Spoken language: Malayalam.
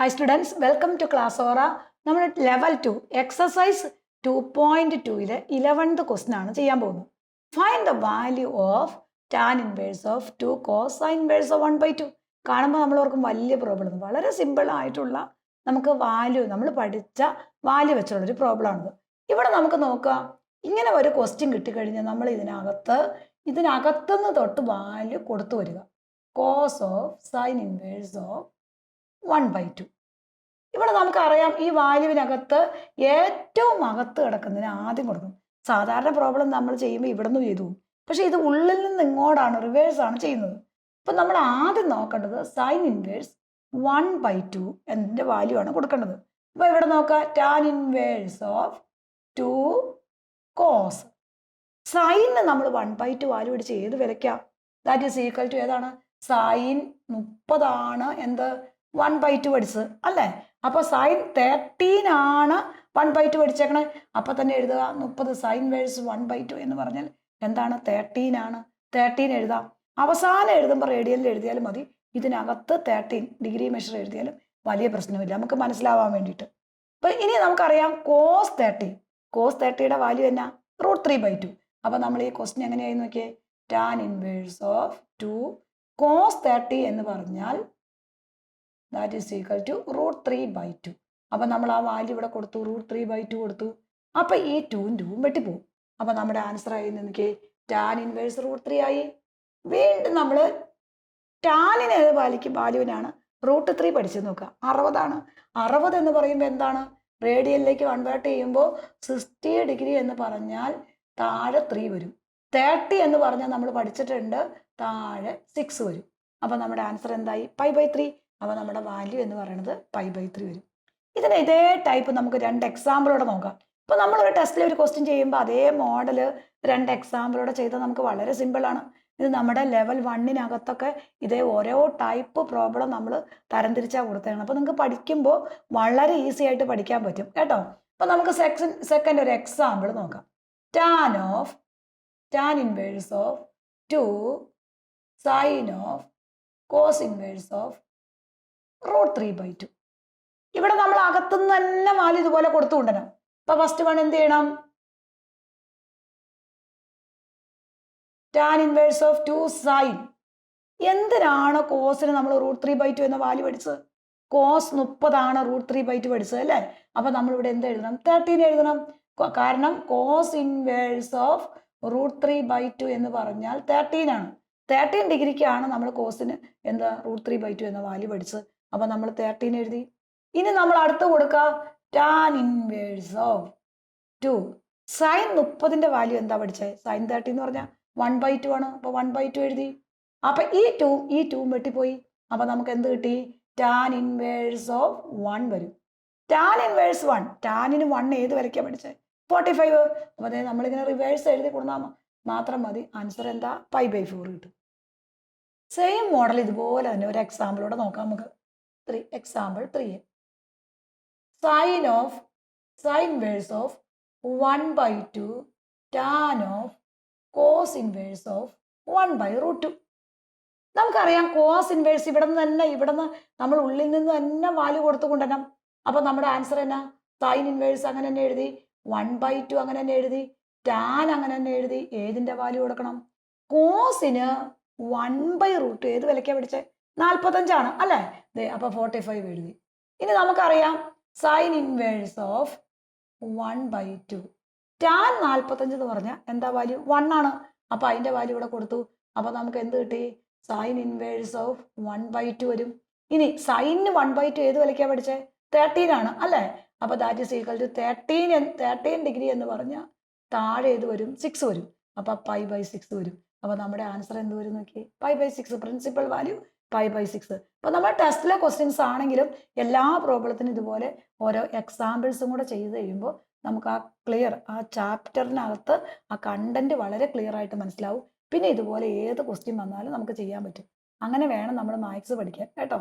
Hi students, welcome to class Aura. നമ്മൾ ലെവൽ 2 എക്സസൈസ് 2.2 11th ക്വസ്റ്റ്യൻ ആണ് ചെയ്യാൻ പോകുന്നത്. Find the value of tan inverse of 2 cos sine inverse of 1/2. കാണുമ്പോൾ നമ്മൾ ഓർക്കും വലിയ പ്രോബ്ലം. വളരെ സിമ്പിൾ ആയിട്ടുള്ള നമുക്ക് വാല്യൂ നമ്മൾ പഠിച്ച വാല്യൂ വെച്ചുള്ളൊരു പ്രോബ്ലമാണിത്. ഇവിടെ നമുക്ക് നോക്കാം, ഇങ്ങനെ ഒരു ക്വസ്റ്റ്യൻ കിട്ടിക്കഴിഞ്ഞാൽ നമ്മൾ ഇതിനകത്തുനിന്ന് തൊട്ട് വാല്യൂ കൊടുത്തു വരിക. Cos of sine inverse of 1/2. ഇവിടെ നമുക്കറിയാം ഈ വാല്യൂവിനകത്ത് ഏറ്റവും അകത്ത് കിടക്കുന്നതിന് ആദ്യം കൊടുക്കും. സാധാരണ പ്രോബ്ലം നമ്മൾ ചെയ്യുമ്പോൾ ഇവിടെ നിന്ന് ചെയ്തു, പക്ഷെ ഇത് ഉള്ളിൽ നിന്ന് ഇങ്ങോട്ടാണ്, റിവേഴ്സ് ആണ് ചെയ്യുന്നത്. അപ്പം നമ്മൾ ആദ്യം നോക്കേണ്ടത് സൈൻ ഇൻവേഴ്സ് 1/2 എന്നതിൻ്റെ വാല്യൂ ആണ് കൊടുക്കേണ്ടത്. അപ്പോൾ ഇവിടെ നോക്കാം, ടാൻ ഇൻവേഴ്സ് ഓഫ് 2 കോസ്. സൈനിന് നമ്മൾ 1/2 വാല്യൂ പിടിച്ച് ഏത് വിലയ്ക്കാം? ദാറ്റ് ഈസ് ഈക്വൽ ടു ഏതാണ്? സൈൻ 30 ആണ് എന്ത് 1/2 പഠിച്ചത് അല്ലേ? അപ്പോൾ സൈൻ 13 ആണ് 1/2 പഠിച്ചേക്കണേ. അപ്പോൾ തന്നെ എഴുതുക 30 സൈൻ വേഴ്സ് 1/2 എന്ന് പറഞ്ഞാൽ എന്താണ്? 13 ആണ്. 13 എഴുതാം. അവസാനം എഴുതുമ്പോൾ റേഡിയനിൽ എഴുതിയാലും മതി. ഇതിനകത്ത് 13 ഡിഗ്രി മെഷർ എഴുതിയാലും വലിയ പ്രശ്നമില്ല, നമുക്ക് മനസ്സിലാവാൻ വേണ്ടിയിട്ട്. അപ്പോൾ ഇനി നമുക്കറിയാം കോസ് 30യുടെ വാല്യൂ എന്നാ? √3/2. അപ്പോൾ നമ്മൾ ഈ ക്വസ്റ്റ്യൻ എങ്ങനെയായി നോക്കിയേ? ടാൻ ഇൻവേഴ്സ് ഓഫ് 2 കോസ് 30 എന്ന് പറഞ്ഞാൽ ദാറ്റ് ഈസ് ഈക്വൽ ടു √3/2. അപ്പം നമ്മൾ ആ വാല്യൂ ഇവിടെ കൊടുത്തു, √3/2 കൊടുത്തു. അപ്പം ഈ 2 വെട്ടിപ്പോവും. അപ്പം നമ്മുടെ ആൻസർ ആയി എനിക്ക് ടാൻ ഇൻവേഴ്സ് √3 ആയി. വീണ്ടും നമ്മൾ ടാനിന് ഏത് വാല്യൂവിനാണ് √3 പഠിച്ചത് നോക്കുക. 60 ആണ്. 60 എന്ന് പറയുമ്പോൾ എന്താണ്? റേഡിയനിലേക്ക് കൺവേർട്ട് ചെയ്യുമ്പോൾ 60 ഡിഗ്രി എന്ന് പറഞ്ഞാൽ താഴെ 3 വരും. 30 എന്ന് പറഞ്ഞാൽ നമ്മൾ പഠിച്ചിട്ടുണ്ട്, താഴെ 6 വരും. അപ്പം നമ്മുടെ ആൻസർ എന്തായി? π/3. അപ്പോൾ നമ്മുടെ വാല്യൂ എന്ന് പറയുന്നത് π/3 വരും. ഇതിന് ഇതേ ടൈപ്പ് നമുക്ക് 2 എക്സാമ്പിളോടെ നോക്കാം. ഇപ്പോൾ നമ്മളൊരു ടെസ്റ്റിൽ ഒരു ക്വസ്റ്റ്യൻ ചെയ്യുമ്പോൾ അതേ മോഡൽ 2 എക്സാമ്പിളോടെ ചെയ്താൽ നമുക്ക് വളരെ സിമ്പിളാണ്. ഇത് നമ്മുടെ ലെവൽ 1-നകത്തൊക്കെ ഇതേ ഓരോ ടൈപ്പ് പ്രോബ്ലം നമ്മൾ തരംതിരിച്ചാൽ കൊടുത്തതാണ്. അപ്പോൾ നിങ്ങൾക്ക് പഠിക്കുമ്പോൾ വളരെ ഈസി ആയിട്ട് പഠിക്കാൻ പറ്റും കേട്ടോ. അപ്പോൾ നമുക്ക് സെക്കൻഡ് ഒരു എക്സാമ്പിൾ നോക്കാം. Tan inverse of 2 sine of cos inverse of √3/2. ഇവിടെ നമ്മൾ അകത്തുനിന്ന് തന്നെ വാല്യൂ ഇതുപോലെ കൊടുത്തു കൊണ്ടുവരണം. അപ്പൊ ഫസ്റ്റ് വൺ എന്ത് ചെയ്യണം? Tan inverse of 2 sine. എന്തിനാണ് കോസിന് നമ്മൾ √3/2 എന്ന വാല്യൂ പഠിച്ചത്? കോസ് 30 ആണ് √3/2 പഠിച്ചത് അല്ലേ? അപ്പൊ നമ്മൾ ഇവിടെ എന്ത് എഴുതണം? 13 എഴുതണം. കാരണം കോസ് ഇൻവേഴ്സ് ഓഫ് √3/2 എന്ന് പറഞ്ഞാൽ 13 ആണ്. 13 ഡിഗ്രിക്കാണ് നമ്മൾ കോസിന് എന്താ √3/2 എന്ന വാല്യൂ പഠിച്ചത്. അപ്പൊ നമ്മൾ 13 എഴുതി. ഇനി നമ്മൾ അടുത്ത് കൊടുക്കുക ടാൻ ഇൻവേഴ്സ് ഓഫ് 2 സൈൻ 30ന്റെ വാല്യൂ എന്താ പഠിച്ചത്? സൈൻ 30 എന്ന് പറഞ്ഞാൽ 1/2 ആണ്. അപ്പൊ 1/2 എഴുതി. അപ്പൊ ഈ 2 വെട്ടിപ്പോയി. അപ്പൊ നമുക്ക് എന്ത് കിട്ടി? ടാൻ ഇൻവേഴ്സ് ഓഫ് 1 വരും. ടാൻ ഇൻവേഴ്സ് 1, ടാനിന് 1 ഏത് വിലയ്ക്കാണ് പഠിച്ചത്? 45. അപ്പൊ അതായത് നമ്മളിങ്ങനെ റിവേഴ്സ് എഴുതി കൊടുത്താൽ മാത്രം മതി. ആൻസർ എന്താ? π/4 കിട്ടും. സെയിം മോഡൽ ഇതുപോലെ തന്നെ ഒരു എക്സാമ്പിളോടെ നോക്കാം നമുക്ക്. Example 3. Sine inverse of 1/2 tan of cos inverse of 1/√2. നമുക്കറിയാം കോസ് ഇൻവേഴ്സ് ഇവിടെ നിന്ന് നമ്മൾ ഉള്ളിൽ നിന്ന് തന്നെ വാല്യൂ കൊടുത്തു കൊണ്ടുവരണം. അപ്പൊ നമ്മുടെ ആൻസർ എന്നാ? സൈൻ ഇൻവേഴ്സ് അങ്ങനെ തന്നെ എഴുതി, 1/2 അങ്ങനെ തന്നെ എഴുതി, ടാൻ അങ്ങനെ തന്നെ എഴുതി. ഏതിന്റെ വാല്യൂ കൊടുക്കണം? കോസിന് 1/√2 ഏത് വിലയ്ക്കാണ് പഠിച്ചത്? 45 ആണ് അല്ലേ? അപ്പൊ 45 എഴുതി. ഇനി നമുക്കറിയാം സൈൻ ഇൻവേഴ്സ് ഓഫ് 1/2 ടാൻ 45 എന്ന് പറഞ്ഞാൽ എന്താ വാല്യൂ? 1 ആണ്. അപ്പൊ അതിന്റെ വാല്യൂ ഇവിടെ കൊടുത്തു. അപ്പൊ നമുക്ക് എന്ത് കിട്ടി? സൈൻ ഇൻവേഴ്സ് ഓഫ് 1/2 വരും. ഇനി സൈനിന് 1/2 ഏത് വിലയ്ക്കാണ് പഠിച്ചത്? 13 ആണ് അല്ലേ? അപ്പൊ that is equal to 13 degree എന്ന് പറഞ്ഞാൽ താഴെ ഏത് വരും? 6 വരും. അപ്പൊ π/6 വരും. അപ്പൊ നമ്മുടെ ആൻസർ എന്ത് വരും നോക്കി? π/6. Principal value π/6. അപ്പൊ നമ്മൾ ടെസ്റ്റിലെ ക്വസ്റ്റ്യൻസ് ആണെങ്കിലും എല്ലാ പ്രോബ്ലത്തിനും ഇതുപോലെ ഓരോ എക്സാമ്പിൾസും കൂടെ ചെയ്ത് കഴിയുമ്പോൾ നമുക്ക് ആ ചാപ്റ്ററിനകത്ത് ആ കണ്ടന്റ് വളരെ ക്ലിയർ ആയിട്ട് മനസ്സിലാവും. പിന്നെ ഇതുപോലെ ഏത് ക്വസ്റ്റ്യൻ വന്നാലും നമുക്ക് ചെയ്യാൻ പറ്റും. അങ്ങനെ വേണം നമ്മൾ മാത്സ് പഠിക്കാൻ കേട്ടോ.